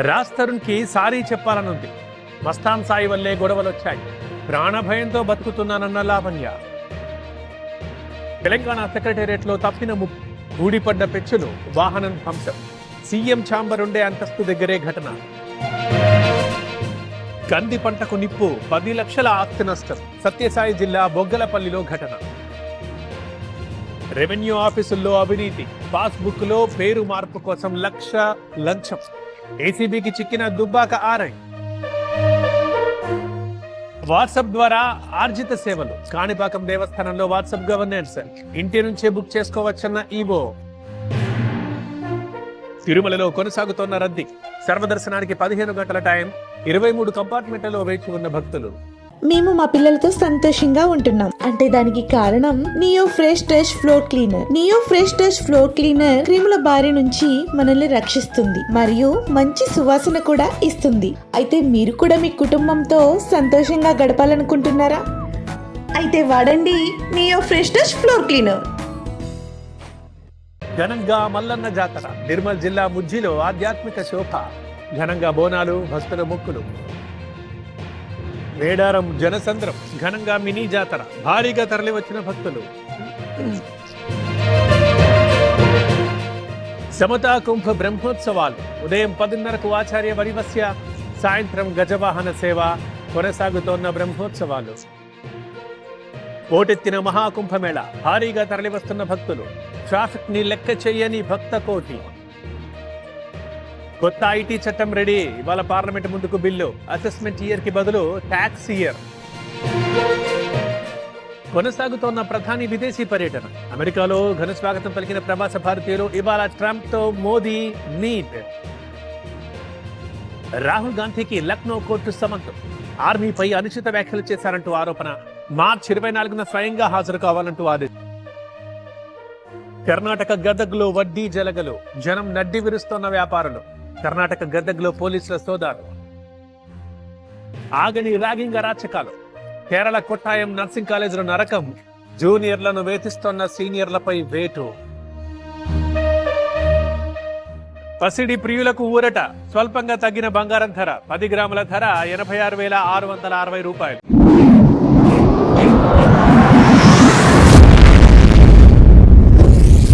రాజ్ తరుణ్ కి సారీ చెప్పాలనుంది. మస్తాన్ సాయి వల్లే గొడవలొచ్చాయి. ప్రాణభయంతో బతుకుతున్నానన్న లావణ్య. తెలంగాణ సెక్రటేరియట్ లో తప్పిన ముప్పు, ఊడిపడ్డ పెచ్చులు, వాహనం ధ్వంసం. సీఎం ఛాంబర్ ఉండే అంతస్తు దగ్గరే ఘటన. కంది పంటకు నిప్పు, 10 లక్షల ఆస్తి నష్టం. సత్యసాయి జిల్లా బొగ్గలపల్లిలో ఘటన. రెవెన్యూ ఆఫీసుల్లో అవినీతి, పాస్బుక్ లో పేరు మార్పు కోసం 1 లక్ష లంచం. ఏసీబీకి చిక్కిన దుబ్బాక ఆర్ఐ. వాట్సాప్ ద్వారా ఆర్జిత సేవలు. కాణిపాకం దేవస్థానంలో వాట్సాప్ గవర్నెన్స్ ఇంటి నుంచే బుక్ చేసుకోవచ్చన్న ఈవో. తిరుమలలో కొనసాగుతోన్న రద్దీ. సర్వదర్శనానికి 15 గంటల టైం, 23 కంపార్ట్మెంట్లలో వేచి ఉన్న భక్తులు. మేము మా పిల్లలతో సంతోషంగా ఉంటున్నాం అంటే దానికి కారణం neo fresh touch floor cleaner. Neo fresh touch floor cleaner క్రిముల బారి నుంచి మనల్ని రక్షిస్తుంది మరియు మంచి సువాసన కూడా ఇస్తుంది. అయితే మీరు కూడా మీ కుటుంబంతో సంతోషంగా గడపాలనుకుంటున్నారా? అయితే వాడండి neo fresh touch floor cleaner. ఘనంగా మల్లన్న జాతర. నిర్మల్ జిల్లా ముజ్జిలో ఆధ్యాత్మిక శోభ. ఘనంగా బోనాలు, భక్తుల మొక్కులు. మేడారం జనసంద్రం. ఘనంగా మినీ జాతర. భారీగా తరలి వచ్చిన భక్తులు. సమతా కుంభ బ్రహ్మోత్సవాలు. ఉదయం 10:30కు ఆచార్య వరివస్య, సాయంత్రం గజవాహన సేవ. కొనసాగుతోన్న బ్రహ్మోత్సవాలు. పోటెత్తిన మహాకుంభమేళ. భారీగా తరలివస్తున్న భక్తులు. ట్రాఫిక్ ని లెక్క చేయని భక్త కోటి. కొత్త ఐటీ చట్టం రెడీ. ఇవాళ పార్లమెంట్ ముందుకు బిల్లు. అసెస్మెంట్ ఇయర్ కి బదులు ట్యాక్స్ ఇయర్. కొనసాగుతోన్న ప్రధాని విదేశీ పర్యటన. అమెరికాలో ఘన స్వాగతం పలికిన ప్రవాస భారతీయులు. ఇవాళ ట్రంప్ తో మోదీ మీట్. రాహుల్ గాంధీకి లక్నో కోర్టు సమన్సు. ఆర్మీపై అనుచిత వ్యాఖ్యలు చేశారంటూ ఆరోపణ. మార్చి 24న స్వయంగా హాజరు కావాలంటూ ఆదేశం. కర్ణాటక గదగ్లో వడ్డీ జలగలు. జనం నడ్డి విరుస్తోన్న వ్యాపారులు. కర్ణాటక గదగ్లో పోలీసుల సోదాలు. ఆగని ర్యాగింగ్ అరాచకాలు. కేరళ కొట్టాయం నర్సింగ్ కాలేజీలో నరకం. జూనియర్లను వేధిస్తోన్న సీనియర్లపై వేటు. పసిడి ప్రియులకు ఊరట. స్వల్పంగా తగ్గిన బంగారం ధర. 10 గ్రాముల ధర 86,660 రూపాయలు.